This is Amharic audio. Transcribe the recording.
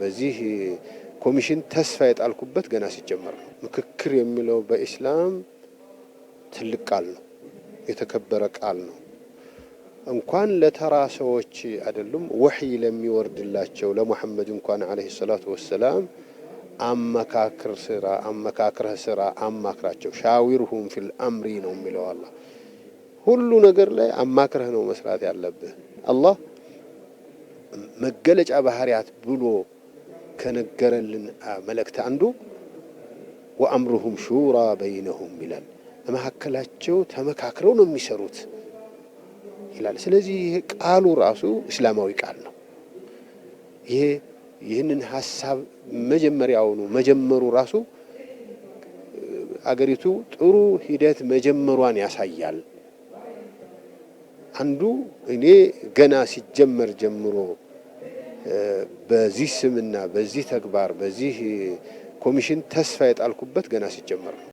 በዚህ ኮሚሽን ተስፋ የጣልኩበት ገና ሲጀመር ነው። ምክክር የሚለው በእስላም ትልቅ ቃል ነው፣ የተከበረ ቃል ነው። እንኳን ለተራ ሰዎች አይደሉም ወህይ ለሚወርድላቸው ለሙሐመድ እንኳን አለይሂ ሰላቱ ወሰላም አመካክረህ ስራ አማክራቸው ሻዊርሁም ፊል አምሪ ነው የሚለው አላህ። ሁሉ ነገር ላይ አማክረህ ነው መስራት ያለብህ። አላህ መገለጫ ባህሪያት ብሎ ከነገረልን መልእክት አንዱ ወአምሩሁም ሹራ በይነሁም ይላል። በመካከላቸው ተመካክረው ነው የሚሰሩት ይላል። ስለዚህ ይሄ ቃሉ ራሱ እስላማዊ ቃል ነው። ይህንን ሐሳብ መጀመሩ ራሱ አገሪቱ ጥሩ ሂደት መጀመሯን ያሳያል። አንዱ እኔ ገና ሲጀመር ጀምሮ በዚህ ስምና በዚህ ተግባር በዚህ ኮሚሽን ተስፋ የጣልኩበት ገና ሲጀመር ነው።